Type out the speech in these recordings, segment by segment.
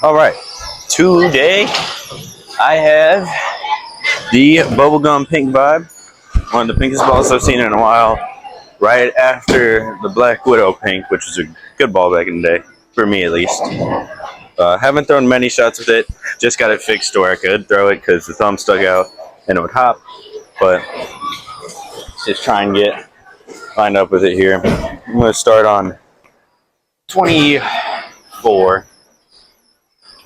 All right, today I have the Bubblegum Pink Vibe, one of the pinkest balls I've seen in a while, right after the Black Widow Pink, which was a good ball back in the day, for me at least. Haven't thrown many shots with it, just got it fixed to where I could throw it because the thumb stuck out and it would hop, but just try and get lined up with it here. I'm going to start on 24.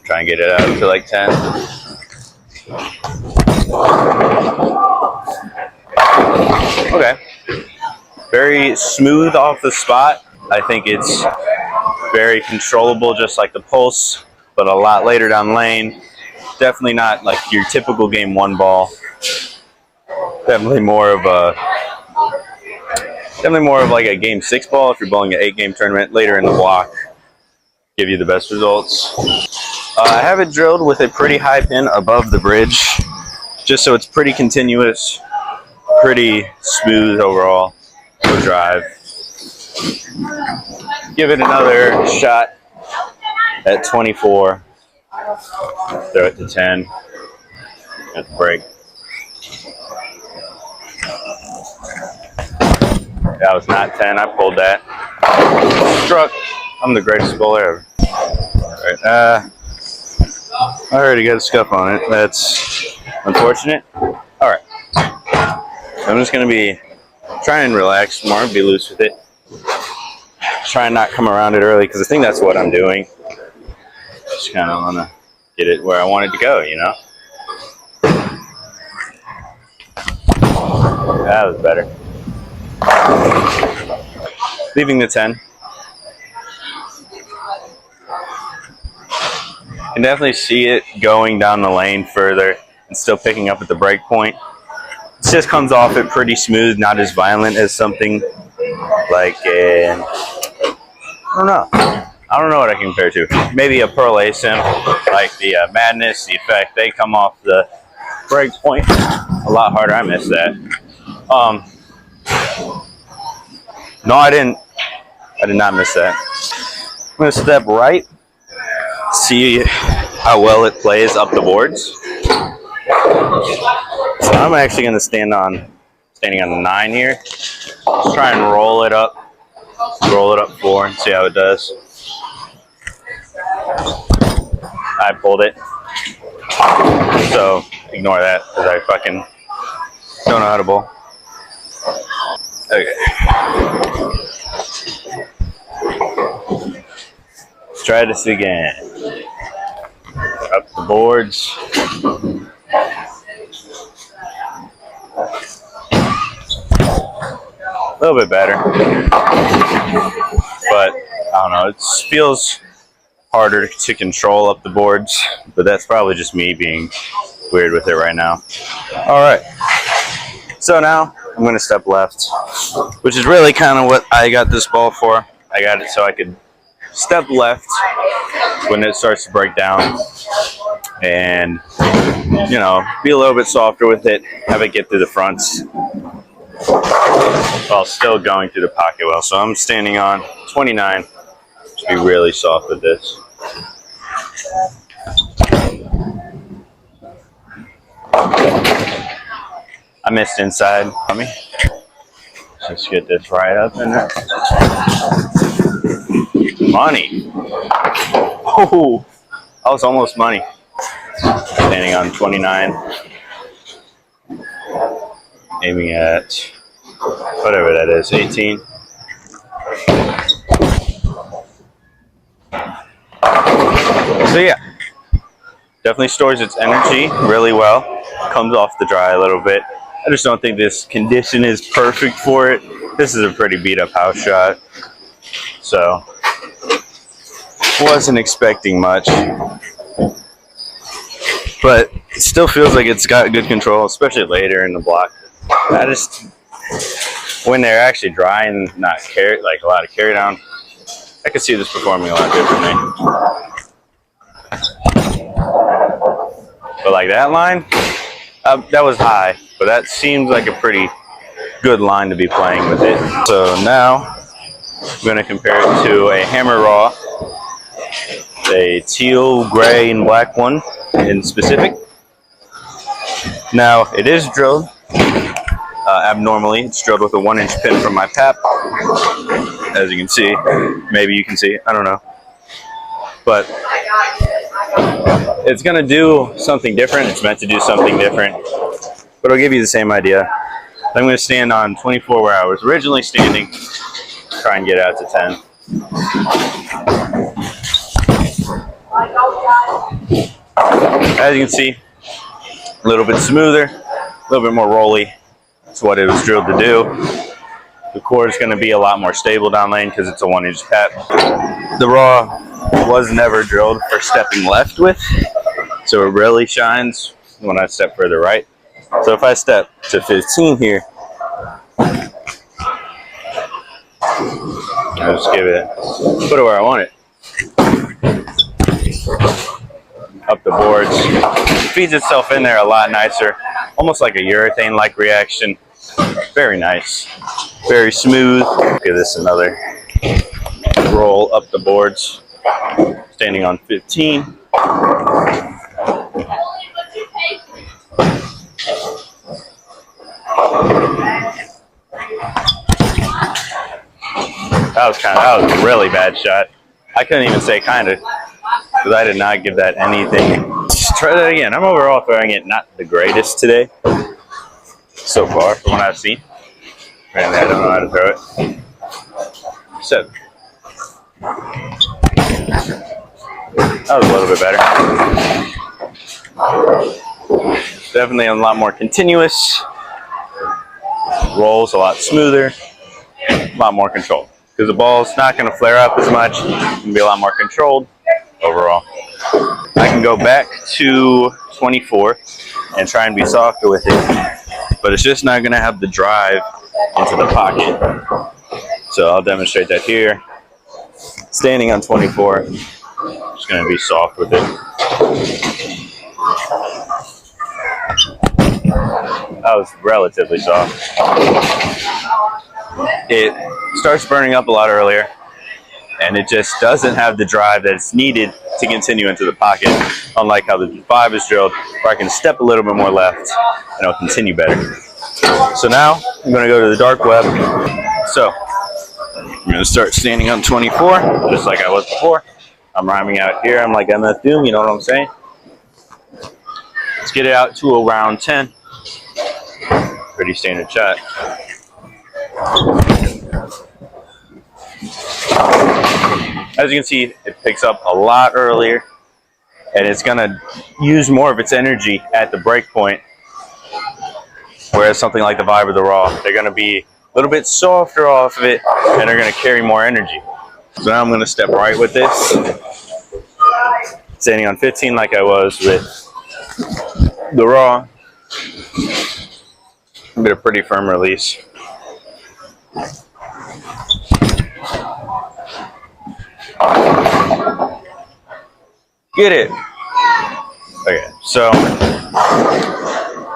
Try and get it out to like 10. Okay. Very smooth off the spot. I think it's very controllable, just like the pulse, but a lot later down lane. Definitely not like your typical game one ball. Definitely more of like a game 6 ball if you're bowling an 8-game tournament later in the block. Give you the best results. I have it drilled with a pretty high pin above the bridge, just so it's pretty continuous, pretty smooth overall. No drive. Give it another shot at 24. Throw it to 10 at the break. That was not 10. I pulled that. Struck. I'm the greatest bowler ever. All right. I already got a scuff on it. That's unfortunate. All right. I'm just going to be trying to relax more, be loose with it. Try and not come around it early because I think that's what I'm doing. Just kind of want to get it where I want it to go, you know? That was better. Leaving the 10. You can definitely see it going down the lane further and still picking up at the break point. It just comes off it pretty smooth, not as violent as something like a, I don't know what I can compare to. Maybe a Pearl ASIM, like the Madness, the Effect. They come off the break point a lot harder. I missed that. No, I didn't. I did not miss that. I'm going to step right. See how well it plays up the boards. So I'm actually going to standing on the 9 here. Just try and roll it up 4 and see how it does. I pulled it, so ignore that because I fucking don't know how to bowl. Okay. Let's try this again. Up the boards. A little bit better. But, I don't know, it feels harder to control up the boards. But that's probably just me being weird with it right now. Alright. So now, I'm going to step left. Which is really kind of what I got this ball for. I got it so I could step left when it starts to break down and, you know, be a little bit softer with it, have it get through the fronts while still going through the pocket well. So I'm standing on 29 to be really soft with this. I missed inside. Let's get this right up in there. Money. Oh, that was almost money. Standing on 29. Aiming at whatever that is, 18. So yeah, definitely stores its energy really well. Comes off the dry a little bit. I just don't think this condition is perfect for it. This is a pretty beat up house shot. So, wasn't expecting much. But it still feels like it's got good control, especially later in the block. I just, when they're actually dry and not carry, like a lot of carry down, I could see this performing a lot differently. But like that line, that was high, but that seems like a pretty good line to be playing with it. So now I'm going to compare it to a hammer raw a teal, gray, and black one in specific. Now, it is drilled abnormally. It's drilled with a 1-inch pin from my pap. As you can see, maybe you can see, I don't know. But it's going to do something different. It's meant to do something different. But it'll give you the same idea. I'm going to stand on 24 where I was originally standing. Try and get out to 10. As you can see, a little bit smoother, a little bit more rolly. That's what it was drilled to do. The core is going to be a lot more stable down lane because it's a 1-inch pap. The raw was never drilled for stepping left with, so it really shines when I step further right. So if I step to 15 here, I'll just give it, put it where I want it. Up the boards. It feeds itself in there a lot nicer. Almost like a urethane-like reaction. Very nice. Very smooth. Give this another roll up the boards. Standing on 15. That was a really bad shot. I couldn't even say kind of, because I did not give that anything. Just try that again. I'm overall throwing it not the greatest today, so far from what I've seen. And I don't know how to throw it. So that was a little bit better. Definitely a lot more continuous. Rolls a lot smoother. A lot more controlled. Because the ball's not going to flare up as much. It's going to be a lot more controlled overall. I can go back to 24 and try and be softer with it. But it's just not going to have the drive into the pocket. So I'll demonstrate that here. Standing on 24, just going to be soft with it. That was relatively soft. It starts burning up a lot earlier, and it just doesn't have the drive that's needed to continue into the pocket, unlike how the 5 is drilled, where I can step a little bit more left and it'll continue better. So now I'm going to go to the dark web. So I'm going to start standing on 24, just like I was before. I'm rhyming out here. I'm like MF Doom, you know what I'm saying? Let's get it out to around 10. Pretty standard shot. As you can see, it picks up a lot earlier, and it's going to use more of its energy at the break point, whereas something like the Vibe or the Raw, they're going to be a little bit softer off of it, and they're going to carry more energy. So now I'm going to step right with this, standing on 15 like I was with the Raw. Get a pretty firm release. Get it. Okay, so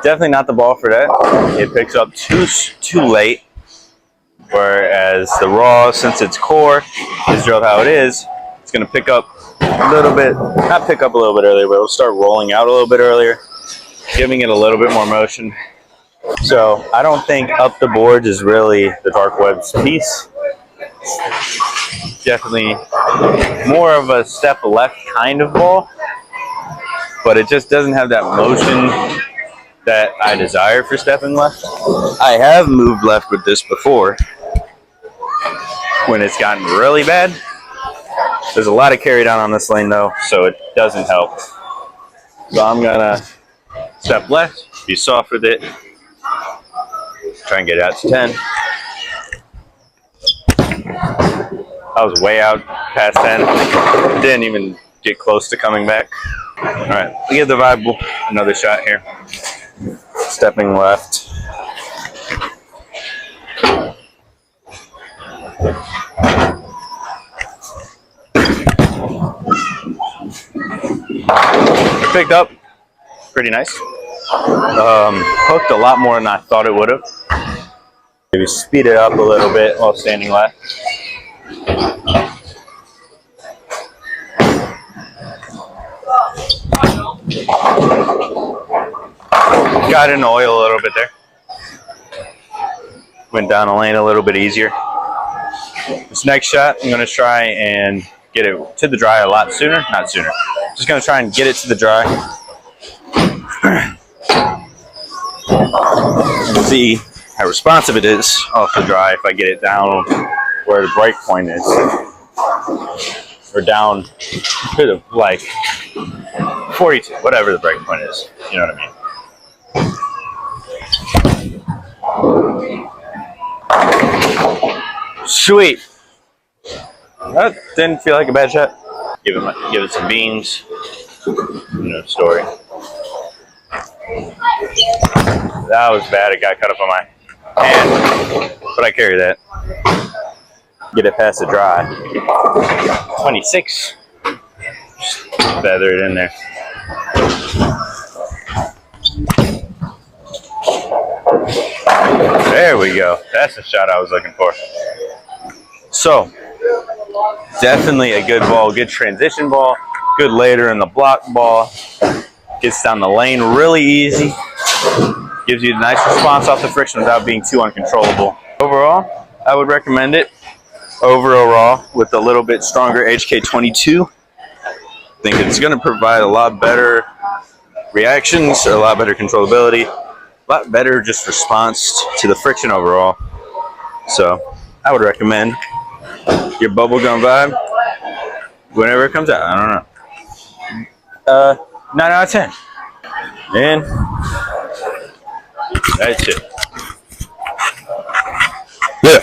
definitely not the ball for that. It picks up too late, whereas the Raw, since its core is drilled how it is, it's going to pick up a little bit, not pick up a little bit earlier, but it'll start rolling out a little bit earlier, giving it a little bit more motion. So I don't think up the boards is really the dark web's piece. Definitely more of a step left kind of ball, but it just doesn't have that motion that I desire for stepping left. I have moved left with this before when it's gotten really bad. There's a lot of carry down on this lane though, so it doesn't help. So I'm gonna step left, be soft with it, try and get it out to 10. I was way out past 10. Didn't even get close to coming back. All right, we give the Vibe another shot here. Stepping left. Picked up pretty nice. Hooked a lot more than I thought it would have. Maybe speed it up a little bit while standing left. Got in the oil a little bit there. Went down the lane a little bit easier. This next shot, I'm going to try and get it to the dry a lot sooner. Not sooner. Just going to try and get it to the dry. And see how responsive it is off the dry if I get it down where the break point is. Or down to the, like, 42, whatever the break point is. You know what I mean? Sweet. That didn't feel like a bad shot. Give it some beans. You know the story. That was bad. It got cut up on my hand, but I carry that. Get it past the dry. 26. Just feather it in there. There we go. That's the shot I was looking for. So, definitely a good ball, good transition ball, good later in the block ball. Gets down the lane really easy. Gives you a nice response off the friction without being too uncontrollable. Overall, I would recommend it over a raw with a little bit stronger HK22. I think it's going to provide a lot better reactions, a lot better controllability, a lot better just response to the friction overall. So I would recommend your Bubblegum Vibe whenever it comes out. I don't know. 9 out of 10. And that's it. Yeah.